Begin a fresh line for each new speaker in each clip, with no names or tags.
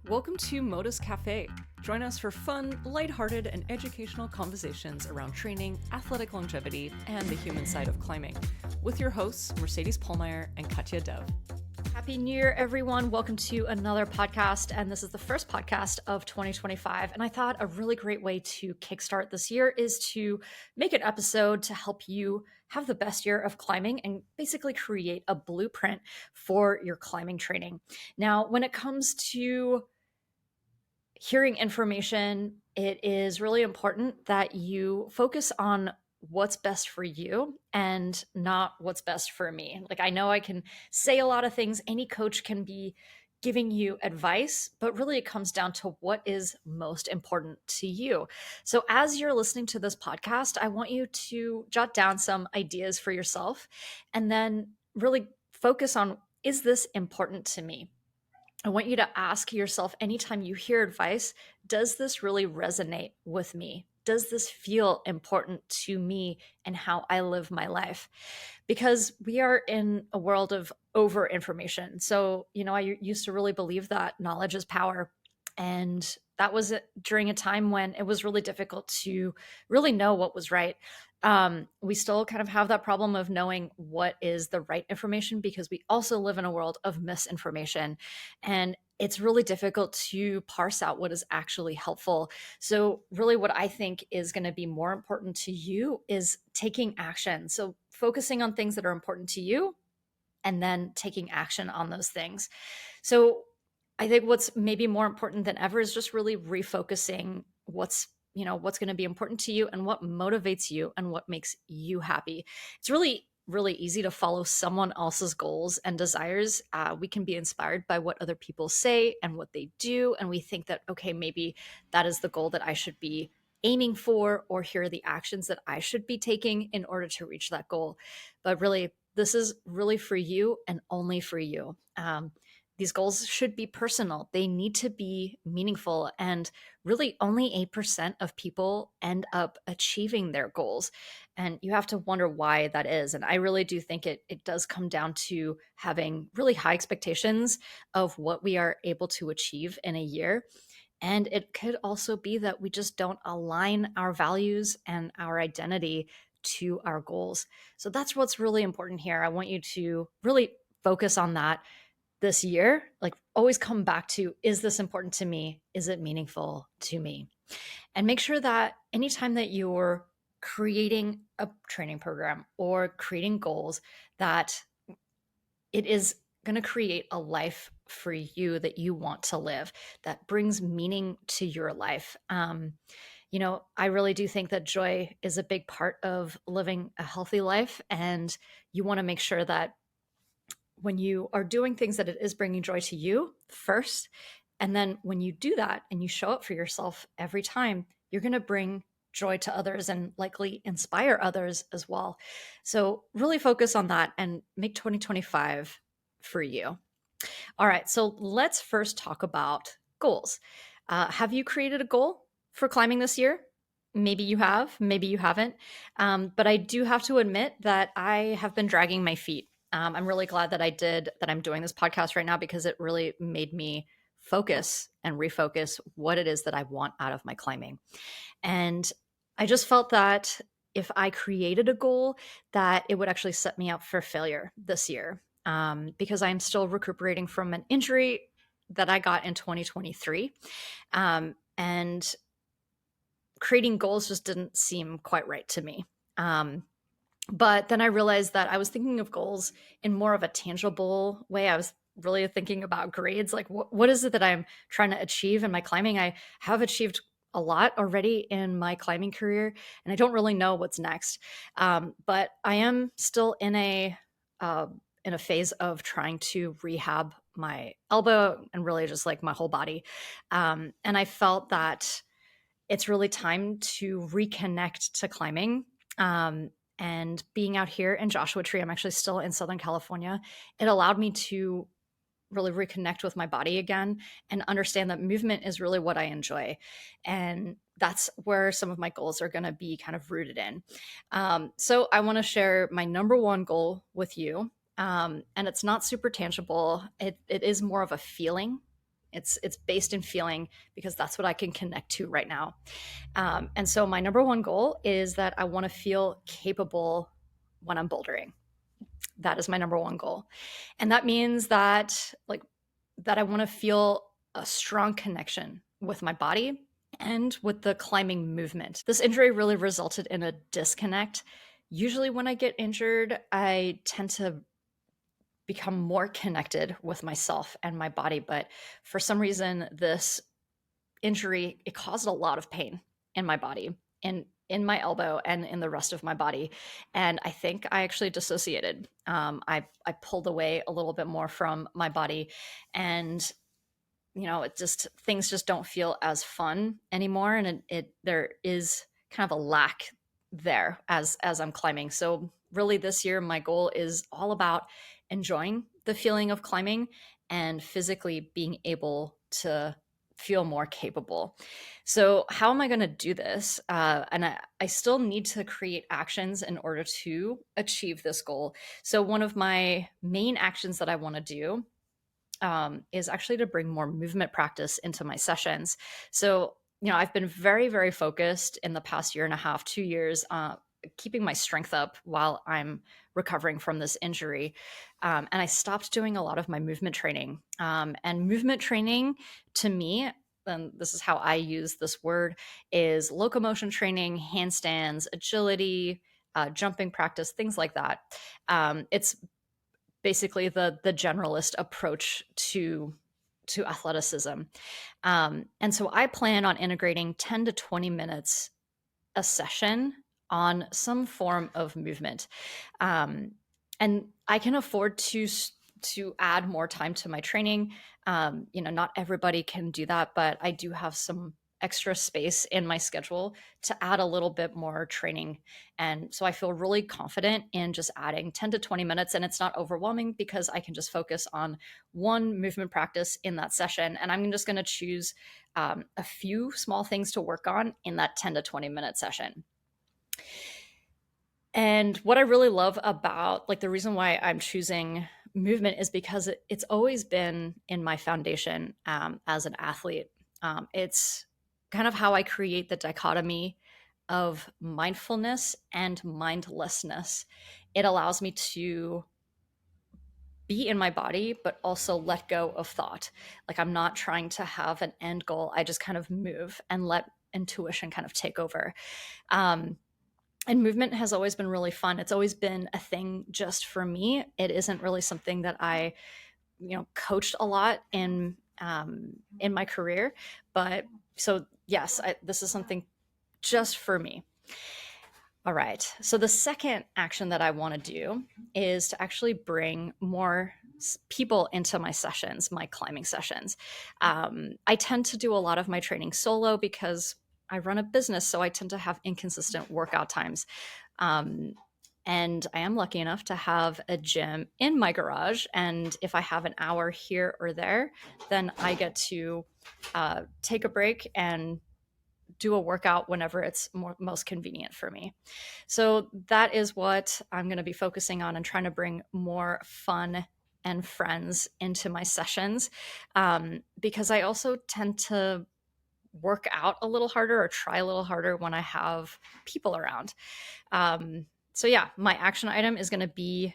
Welcome to Modus Cafe. Join us for fun, lighthearted, and educational conversations around training, athletic longevity, and the human side of climbing. With your hosts, Mercedes Pohlmeyer and Katja Dev.
Happy New Year, everyone. Welcome to another podcast. And this is the first podcast of 2025. And I thought a really great way to kickstart this year is to make an episode to help you have the best year of climbing and basically create a blueprint for your climbing training. Now, when it comes to hearing information, it is really important that you focus on what's best for you and not what's best for me. Like, I know I can say a lot of things. Any coach can be giving you advice, but really it comes down to what is most important to you. So as you're listening to this podcast, I want you to jot down some ideas for yourself and then really focus on, is this important to me? I want you to ask yourself anytime you hear advice, does this really resonate with me? Does this feel important to me and how I live my life? Because we are in a world of over information. So, I used to really believe that knowledge is power. And that was during a time when it was really difficult to really know what was right. We still kind of have that problem of knowing what is the right information because we also live in a world of misinformation. And it's really difficult to parse out what is actually helpful. So really what I think is going to be more important to you is taking action. So focusing on things that are important to you and then taking action on those things. So I think what's maybe more important than ever is just really refocusing what's going to be important to you and what motivates you and what makes you happy. It's really easy to follow someone else's goals and desires. We can be inspired by what other people say and what they do. And we think that, okay, maybe that is the goal that I should be aiming for, or here are the actions that I should be taking in order to reach that goal. But really, this is really for you and only for you. These goals should be personal. They need to be meaningful. And really only 8% of people end up achieving their goals. And you have to wonder why that is. And I really do think it does come down to having really high expectations of what we are able to achieve in a year. And it could also be that we just don't align our values and our identity to our goals. So that's what's really important here. I want you to really focus on that this year. Like, always come back to, is this important to me? Is it meaningful to me? And make sure that anytime that you're creating a training program or creating goals, that it is going to create a life for you that you want to live, that brings meaning to your life. I really do think that joy is a big part of living a healthy life. And you want to make sure that when you are doing things, that it is bringing joy to you first. And then when you do that and you show up for yourself every time, you're going to bring joy to others and likely inspire others as well. So really focus on that and make 2025 for you. All right, so let's first talk about goals. Have you created a goal for climbing this year? Maybe you have, maybe you haven't. But I do have to admit that I have been dragging my feet. I'm really glad that I'm doing this podcast right now, because it really made me focus and refocus what it is that I want out of my climbing. And I just felt that if I created a goal, that it would actually set me up for failure this year, because I'm still recuperating from an injury that I got in 2023. And creating goals just didn't seem quite right to me. But then I realized that I was thinking of goals in more of a tangible way. I was really thinking about grades, like what is it that I'm trying to achieve in my climbing? I have achieved a lot already in my climbing career, and I don't really know what's next. But I am still in a phase of trying to rehab my elbow and really just like my whole body. And I felt that it's really time to reconnect to climbing. And being out here in Joshua Tree, I'm actually still in Southern California, it allowed me to really reconnect with my body again and understand that movement is really what I enjoy. And that's where some of my goals are going to be kind of rooted in. So I want to share my number one goal with you. And it's not super tangible. It is more of a feeling It's based in feeling because that's what I can connect to right now. And so my number one goal is that I want to feel capable when I'm bouldering. That is my number one goal. And that means that I want to feel a strong connection with my body and with the climbing movement. This injury really resulted in a disconnect. Usually when I get injured, I tend to become more connected with myself and my body, but for some reason this injury, it caused a lot of pain in my body, in my elbow and in the rest of my body. And I think I actually dissociated. I pulled away a little bit more from my body, and it just, things just don't feel as fun anymore. And there is kind of a lack there as I'm climbing. So really this year, my goal is all about enjoying the feeling of climbing and physically being able to feel more capable. So how am I going to do this? And I still need to create actions in order to achieve this goal. So one of my main actions that I want to do is actually to bring more movement practice into my sessions. So, I've been very, very focused in the past year and a half, 2 years, keeping my strength up while I'm recovering from this injury. And I stopped doing a lot of my movement training. And movement training to me, and this is how I use this word, is locomotion training, handstands, agility, jumping practice, things like that. It's basically the generalist approach to athleticism. And so I plan on integrating 10 to 20 minutes a session on some form of movement. And I can afford to add more time to my training. Not everybody can do that, but I do have some extra space in my schedule to add a little bit more training. And so I feel really confident in just adding 10 to 20 minutes, and it's not overwhelming because I can just focus on one movement practice in that session. And I'm just going to choose a few small things to work on in that 10 to 20 minute session. And what I really love about, the reason why I'm choosing movement is because it's always been in my foundation as an athlete. It's kind of how I create the dichotomy of mindfulness and mindlessness. It allows me to be in my body, but also let go of thought. I'm not trying to have an end goal. I just kind of move and let intuition kind of take over. And movement has always been really fun. It's always been a thing just for me. It isn't really something that I, coached a lot in my career. But so yes, this is something just for me. All right. So the second action that I want to do is to actually bring more people into my sessions, my climbing sessions. I tend to do a lot of my training solo because I run a business, so I tend to have inconsistent workout times. And I am lucky enough to have a gym in my garage. And if I have an hour here or there, then I get to take a break and do a workout whenever it's most convenient for me. So that is what I'm going to be focusing on and trying to bring more fun and friends into my sessions, because I also tend to work out a little harder or try a little harder when I have people around. So yeah, my action item is going to be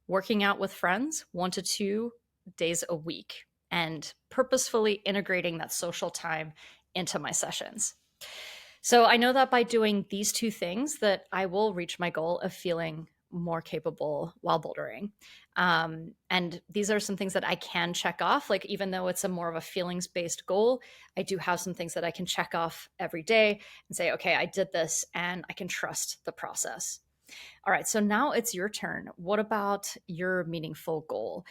working out with friends 1 to 2 days a week and purposefully integrating that social time into my sessions. So I know that by doing these two things that I will reach my goal of feeling more capable while bouldering. And these are some things that I can check off. Even though it's a more of a feelings-based goal, I do have some things that I can check off every day and say, okay, I did this and I can trust the process. All right, so now it's your turn. What about your meaningful goal?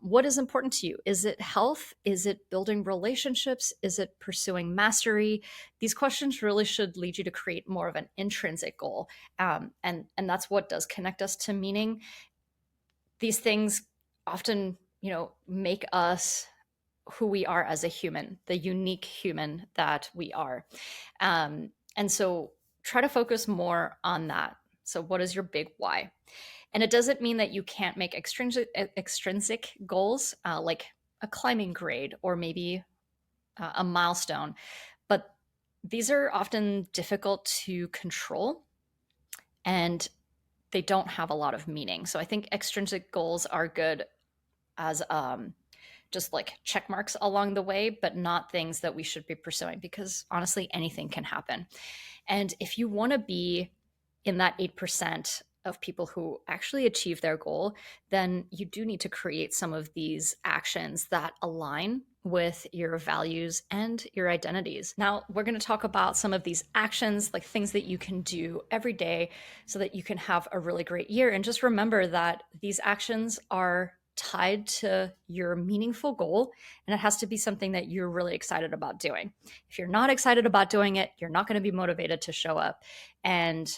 What is important to you? Is it health? Is it building relationships? Is it pursuing mastery? These questions really should lead you to create more of an intrinsic goal. And that's what does connect us to meaning. These things often, make us who we are as a human, the unique human that we are. And so try to focus more on that. So what is your big why? And it doesn't mean that you can't make extrinsic goals, like a climbing grade or maybe a milestone. But these are often difficult to control and they don't have a lot of meaning. So I think extrinsic goals are good as just like check marks along the way, but not things that we should be pursuing because honestly, anything can happen. And if you want to be in that 8% of people who actually achieve their goal, then you do need to create some of these actions that align with your values and your identities. Now, we're going to talk about some of these actions, like things that you can do every day so that you can have a really great year. And just remember that these actions are tied to your meaningful goal, and it has to be something that you're really excited about doing. If you're not excited about doing it, you're not going to be motivated to show up. And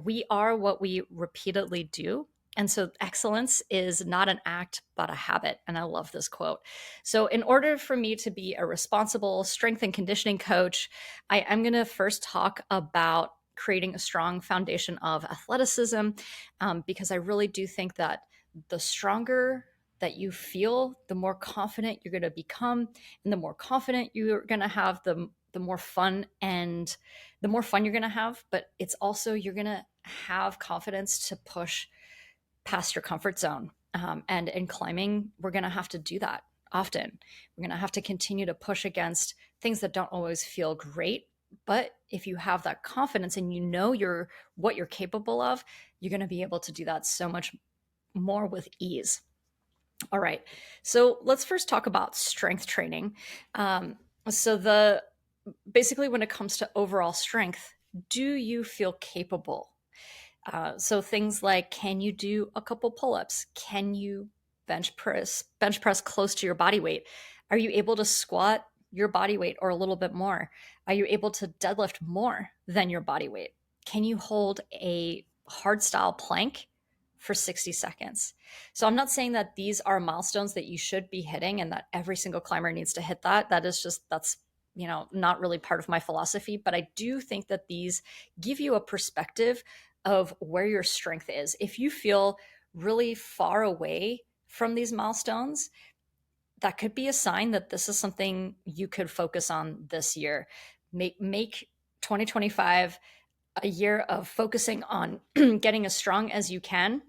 we are what we repeatedly do. And so excellence is not an act, but a habit. And I love this quote. So in order for me to be a responsible strength and conditioning coach, I am going to first talk about creating a strong foundation of athleticism, because I really do think that the stronger that you feel, the more confident you're going to become. And the more confident you're going to have, the more fun you're going to have. But it's also, you're going to have confidence to push past your comfort zone. And in climbing, we're going to have to do that often. We're going to have to continue to push against things that don't always feel great. But if you have that confidence and what you're capable of, you're going to be able to do that so much more with ease. All right. So let's first talk about strength training. Basically, when it comes to overall strength, do you feel capable? So things like, can you do a couple pull-ups? Can you bench press close to your body weight? Are you able to squat your body weight or a little bit more? Are you able to deadlift more than your body weight? Can you hold a hard style plank for 60 seconds? So I'm not saying that these are milestones that you should be hitting and that every single climber needs to hit that. That's not really part of my philosophy, but I do think that these give you a perspective of where your strength is. If you feel really far away from these milestones, that could be a sign that this is something you could focus on this year. Make 2025 a year of focusing on getting as strong as you can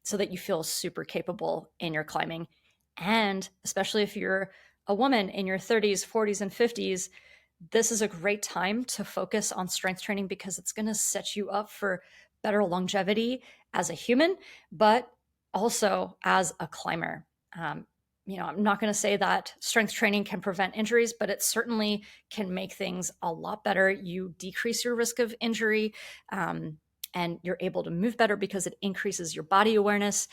so that you feel super capable in your climbing. And especially if you're a woman in your 30s, 40s, and 50s, this is a great time to focus on strength training because it's going to set you up for better longevity as a human, but also as a climber. I'm not going to say that strength training can prevent injuries, but it certainly can make things a lot better. You decrease your risk of injury, and you're able to move better because it increases your body awareness.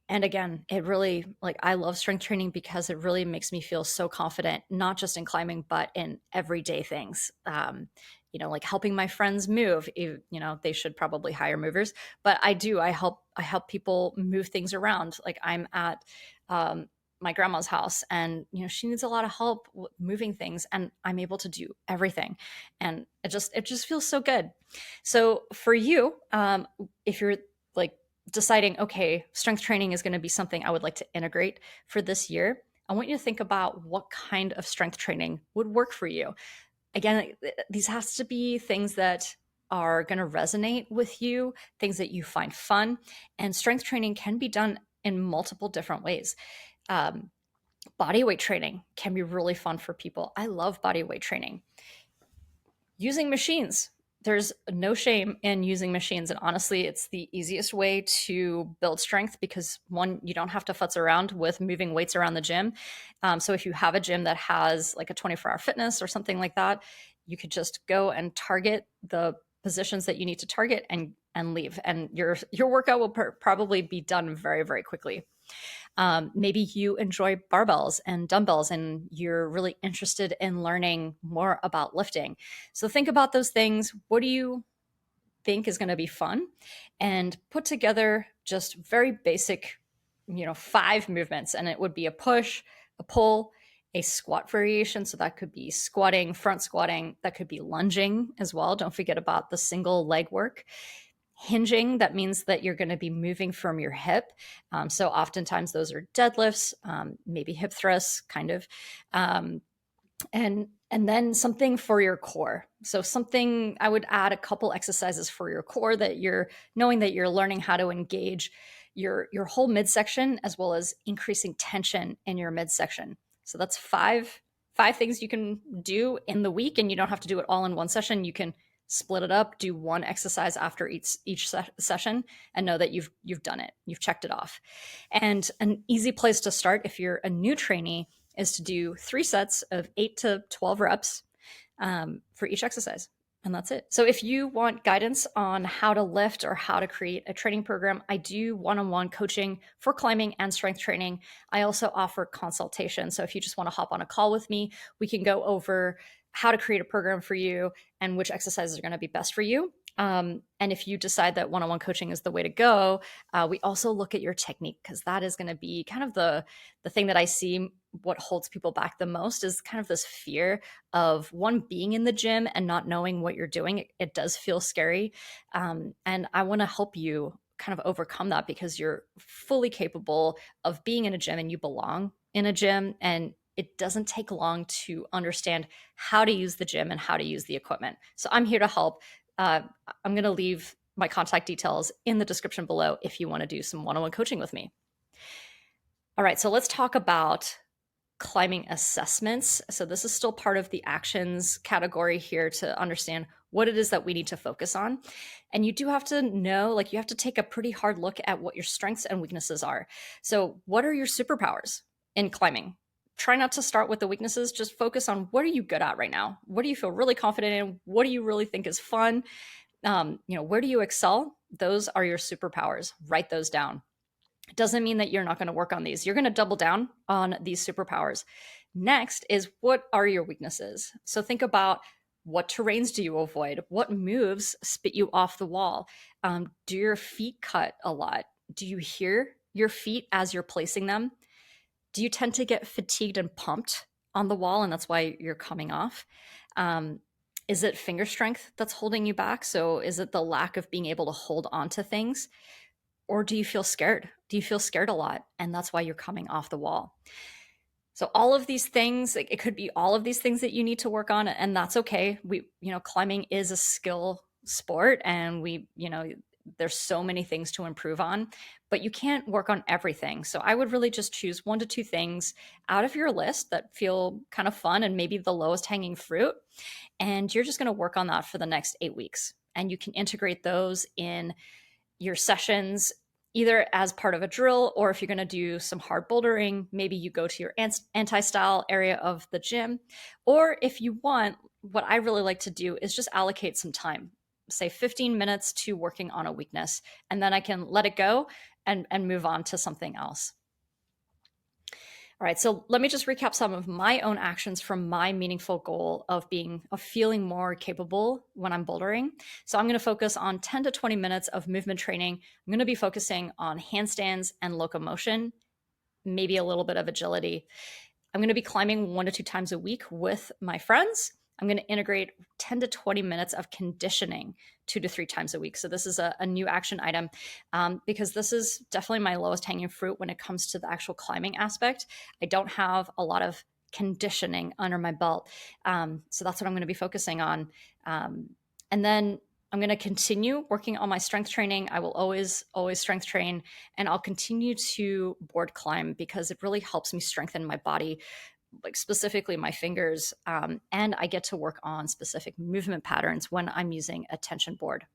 And again, it really, I love strength training because it really makes me feel so confident, not just in climbing, but in everyday things. Like helping my friends move. They should probably hire movers, but I help people move things around. Like I'm at my grandma's house and, she needs a lot of help moving things and I'm able to do everything. And it just feels so good. So for you, if you're deciding, okay, strength training is going to be something I would like to integrate for this year, I want you to think about what kind of strength training would work for you. Again, these has to be things that are going to resonate with you, things that you find fun. And strength training can be done in multiple different ways. Body weight training can be really fun for people. I love body weight training. Using machines. There's no shame in using machines. And honestly, it's the easiest way to build strength because one, you don't have to futz around with moving weights around the gym. So if you have a gym that has like a 24-hour fitness or something like that, you could just go and target the positions that you need to target and leave. And your workout will probably be done very, very quickly. Maybe you enjoy barbells and dumbbells and you're really interested in learning more about lifting. So think about those things. What do you think is going to be fun? And put together just very basic, 5 movements. And it would be a push, a pull, a squat variation. So that could be squatting, front squatting. That could be lunging as well. Don't forget about the single leg work. Hinging, that means that you're going to be moving from your hip. So oftentimes those are deadlifts, maybe hip thrusts, kind of. And then something for your core. So something, I would add a couple exercises for your core that you're knowing that you're learning how to engage your whole midsection, as well as increasing tension in your midsection. So that's five things you can do in the week, and you don't have to do it all in one session. You can split it up, do one exercise after each session, and know that you've done it, you've checked it off. And an easy place to start if you're a new trainee is to do 3 sets of 8 to 12 reps for each exercise. And that's it. So if you want guidance on how to lift or how to create a training program, I do one-on-one coaching for climbing and strength training. I also offer consultation. So if you just want to hop on a call with me, we can go over how to create a program for you and which exercises are going to be best for you. And if you decide that one-on-one coaching is the way to go, we also look at your technique, because that is going to be kind of the thing that I see what holds people back the most is kind of this fear of one, being in the gym and not knowing what you're doing. It does feel scary. And I want to help you kind of overcome that, because you're fully capable of being in a gym and you belong in a gym. And it doesn't take long to understand how to use the gym and how to use the equipment. So I'm here to help. I'm going to leave my contact details in the description below if you want to do some one-on-one coaching with me. All right, so let's talk about climbing assessments. So this is still part of the actions category here to understand what it is that we need to focus on. And you do have to know, like, you have to take a pretty hard look at what your strengths and weaknesses are. So what are your superpowers in climbing? Try not to start with the weaknesses. Just focus on, what are you good at right now? What do you feel really confident in? What do you really think is fun? Where do you excel? Those are your superpowers. Write those down. It doesn't mean that you're not going to work on these. You're going to double down on these superpowers. Next is, what are your weaknesses? So think about, what terrains do you avoid? What moves spit you off the wall? Do your feet cut a lot? Do you hear your feet as you're placing them? Do you tend to get fatigued and pumped on the wall, and that's why you're coming off? Is it finger strength that's holding you back? So is it the lack of being able to hold on to things? Or do you feel scared? Do you feel scared a lot, and that's why you're coming off the wall? So all of these things, it could be all of these things that you need to work on, and that's okay. Climbing is a skill sport, and there's so many things to improve on, but you can't work on everything. So I would really just choose 1 to 2 things out of your list that feel kind of fun and maybe the lowest hanging fruit. And you're just going to work on that for the next 8 weeks. And you can integrate those in your sessions, either as part of a drill, or if you're going to do some hard bouldering, maybe you go to your anti-style area of the gym. Or if you want, what I really like to do is just allocate some time, say 15 minutes to working on a weakness, and then I can let it go and move on to something else. All right, so let me just recap some of my own actions from my meaningful goal of feeling more capable when I'm bouldering. So I'm going to focus on 10 to 20 minutes of movement training. I'm going to be focusing on handstands and locomotion, maybe a little bit of agility. I'm going to be climbing 1 to 2 times a week with my friends. I'm going to integrate 10 to 20 minutes of conditioning 2 to 3 times a week. So this is a new action item, because this is definitely my lowest hanging fruit when it comes to the actual climbing aspect. I don't have a lot of conditioning under my belt. So that's what I'm going to be focusing on. And then I'm going to continue working on my strength training. I will always strength train, and I'll continue to board climb because it really helps me strengthen my body, like specifically my fingers. And I get to work on specific movement patterns when I'm using a tension board.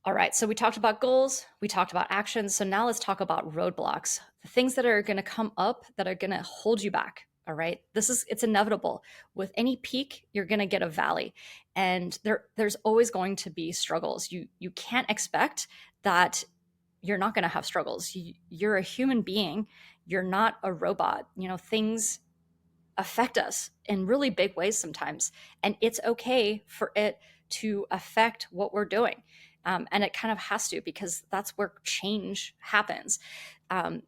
All right, so we talked about goals, we talked about actions. So now let's talk about roadblocks, the things that are going to come up that are going to hold you back. All right, it's inevitable. With any peak, you're going to get a valley, and there's always going to be struggles. You can't expect that you're not going to have struggles. You're a human being. You're not a robot. Things affect us in really big ways sometimes, and it's okay for it to affect what we're doing. And it kind of has to, because that's where change happens.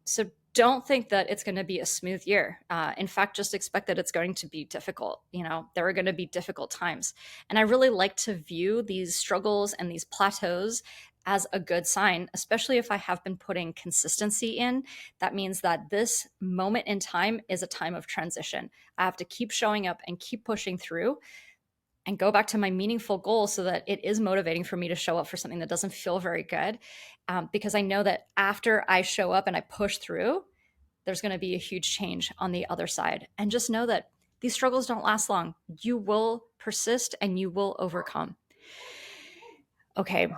So don't think that it's going to be a smooth year. In fact, just expect that it's going to be difficult. There are going to be difficult times. And I really like to view these struggles and these plateaus as a good sign, especially if I have been putting consistency in. That means that this moment in time is a time of transition. I have to keep showing up and keep pushing through and go back to my meaningful goal so that it is motivating for me to show up for something that doesn't feel very good. Because I know that after I show up and I push through, there's going to be a huge change on the other side. And just know that these struggles don't last long. You will persist and you will overcome. Okay.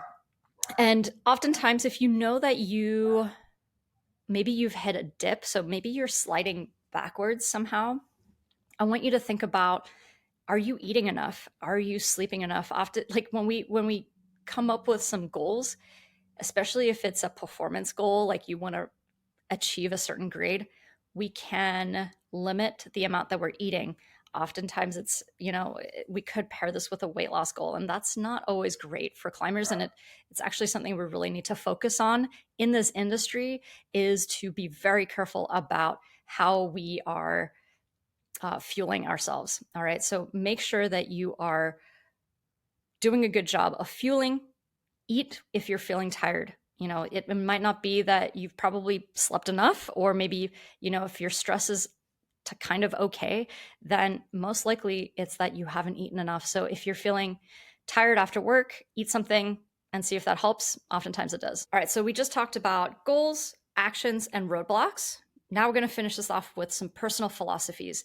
And oftentimes, if you know that maybe you've hit a dip, so maybe you're sliding backwards somehow, I want you to think about, are you eating enough? Are you sleeping enough? Often, like when we come up with some goals, especially if it's a performance goal, like you want to achieve a certain grade, we can limit the amount that we're eating. Oftentimes it's, we could pair this with a weight loss goal, and that's not always great for climbers. And it's actually something we really need to focus on in this industry, is to be very careful about how we are fueling ourselves. All right. So make sure that you are doing a good job of fueling. Eat if you're feeling tired. It might not be that you've probably slept enough, or maybe, if your stress is kind of okay, then most likely it's that you haven't eaten enough. So if you're feeling tired after work, eat something and see if that helps. Oftentimes it does. All right. So we just talked about goals, actions, and roadblocks. Now we're going to finish this off with some personal philosophies.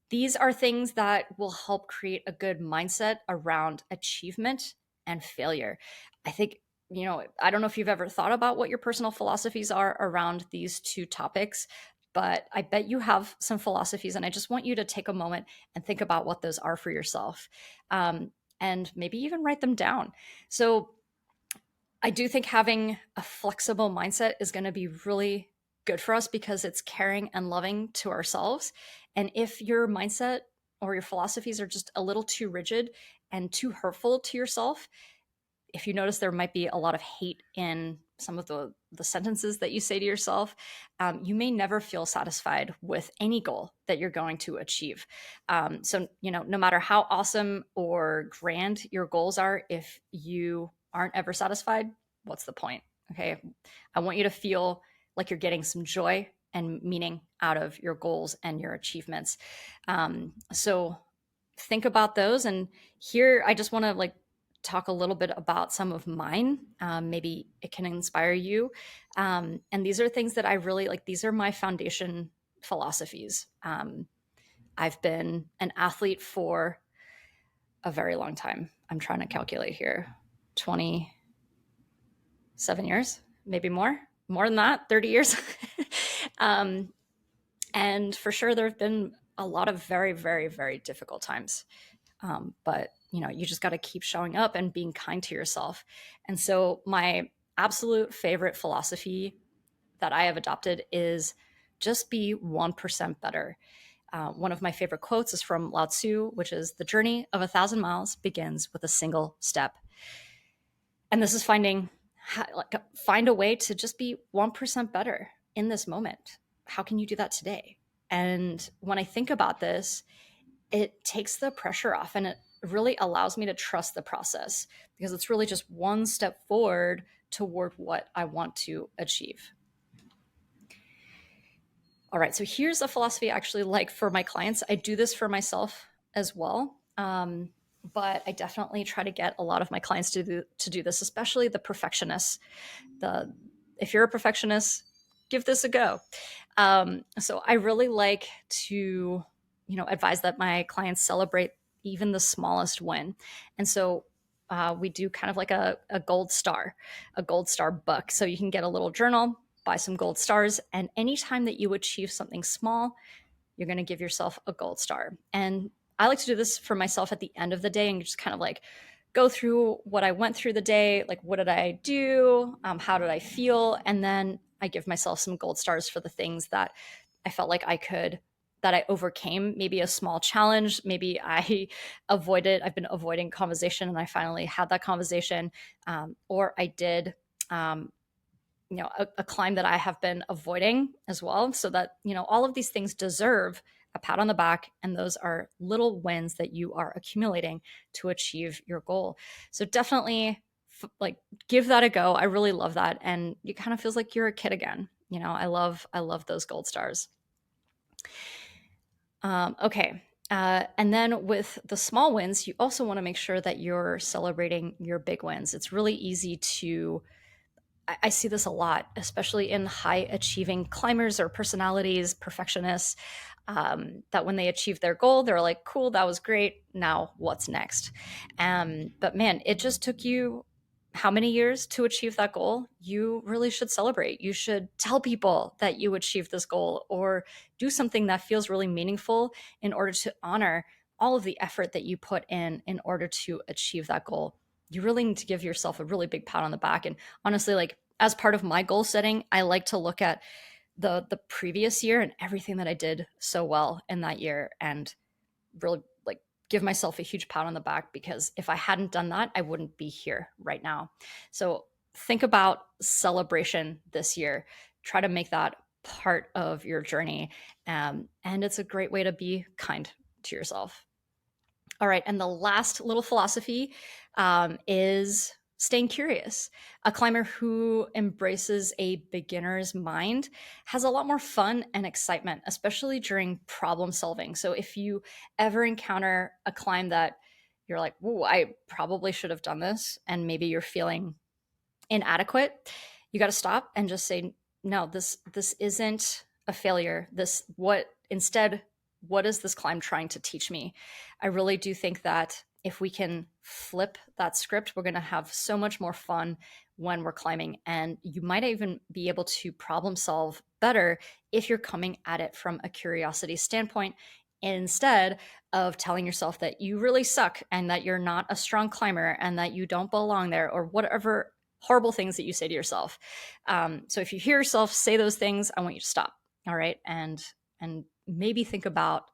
These are things that will help create a good mindset around achievement and failure. I think, I don't know if you've ever thought about what your personal philosophies are around these two topics, but I bet you have some philosophies, and I just want you to take a moment and think about what those are for yourself, and maybe even write them down. So I do think having a flexible mindset is going to be really good for us, because it's caring and loving to ourselves. And if your mindset or your philosophies are just a little too rigid and too hurtful to yourself, if you notice there might be a lot of hate in some of the sentences that you say to yourself, you may never feel satisfied with any goal that you're going to achieve. So, no matter how awesome or grand your goals are, if you aren't ever satisfied, what's the point? Okay. I want you to feel like you're getting some joy and meaning out of your goals and your achievements. So think about those. And here, I just want to talk a little bit about some of mine. Maybe it can inspire you. And these are things that I really like. These are my foundation philosophies. I've been an athlete for a very long time. I'm trying to calculate here. 27 years, maybe more than that, 30 years. And for sure, there have been a lot of very, very, very difficult times. But you just got to keep showing up and being kind to yourself. And so my absolute favorite philosophy that I have adopted is just be 1% better. One of my favorite quotes is from Lao Tzu, which is, "The journey of 1,000 miles begins with a single step." And this is find a way to just be 1% better in this moment. How can you do that today? And when I think about this, it takes the pressure off, and it really allows me to trust the process, because it's really just one step forward toward what I want to achieve. All right, so here's a philosophy I actually like for my clients. I do this for myself as well, but I definitely try to get a lot of my clients to do this, especially the perfectionists. If you're a perfectionist, give this a go. So I really like to advise that my clients celebrate even the smallest win. And so we do kind of like a gold star book. So you can get a little journal, buy some gold stars, and anytime that you achieve something small, you're going to give yourself a gold star. And I like to do this for myself at the end of the day, and just kind of go through what I went through the day. What did I do? How did I feel? And then I give myself some gold stars for the things that I felt like that I overcame. Maybe a small challenge. Maybe I've been avoiding conversation and I finally had that conversation. Or I did a climb that I have been avoiding as well, so that, all of these things deserve a pat on the back. And those are little wins that you are accumulating to achieve your goal. So definitely like give that a go. I really love that. And it kind of feels like you're a kid again. I love those gold stars. Okay. And then with the small wins, you also want to make sure that you're celebrating your big wins. It's really easy to, I see this a lot, especially in high achieving climbers or personalities, perfectionists, that when they achieve their goal, they're like, cool, that was great. Now what's next? But man, it just took you how many years to achieve that goal? You really should celebrate. You should tell people that you achieved this goal, or do something that feels really meaningful in order to honor all of the effort that you put in order to achieve that goal. You really need to give yourself a really big pat on the back. And honestly, like as part of my goal setting, I like to look at the previous year and everything that I did so well in that year, and really like give myself a huge pat on the back, because if I hadn't done that, I wouldn't be here right now. So think about celebration this year. Try to make that part of your journey. And it's a great way to be kind to yourself. All right. And the last little philosophy is staying curious. A climber who embraces a beginner's mind has a lot more fun and excitement, especially during problem solving. So if you ever encounter a climb that you're like, "Whoa, I probably should have done this," and maybe you're feeling inadequate, you got to stop and just say, no, this isn't a failure. What is this climb trying to teach me? I really do think that if we can flip that script, we're going to have so much more fun when we're climbing. And you might even be able to problem solve better if you're coming at it from a curiosity standpoint, instead of telling yourself that you really suck and that you're not a strong climber and that you don't belong there, or whatever horrible things that you say to yourself. So if you hear yourself say those things, I want you to stop. All right. And maybe think about,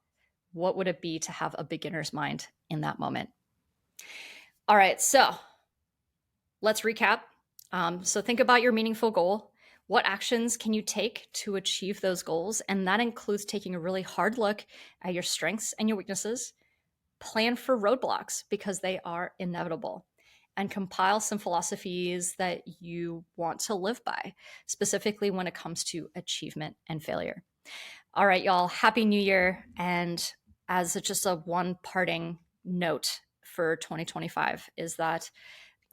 what would it be to have a beginner's mind in that moment? All right. So let's recap. So think about your meaningful goal. What actions can you take to achieve those goals? And that includes taking a really hard look at your strengths and your weaknesses. Plan for roadblocks, because they are inevitable. And compile some philosophies that you want to live by, specifically when it comes to achievement and failure. All right, y'all, Happy New Year. And as just a one parting note for 2025 is that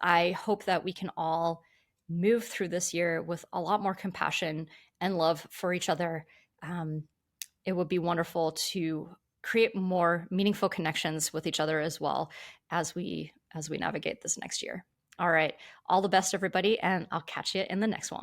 I hope that we can all move through this year with a lot more compassion and love for each other. It would be wonderful to create more meaningful connections with each other as well as we navigate this next year. All right. All the best, everybody, and I'll catch you in the next one.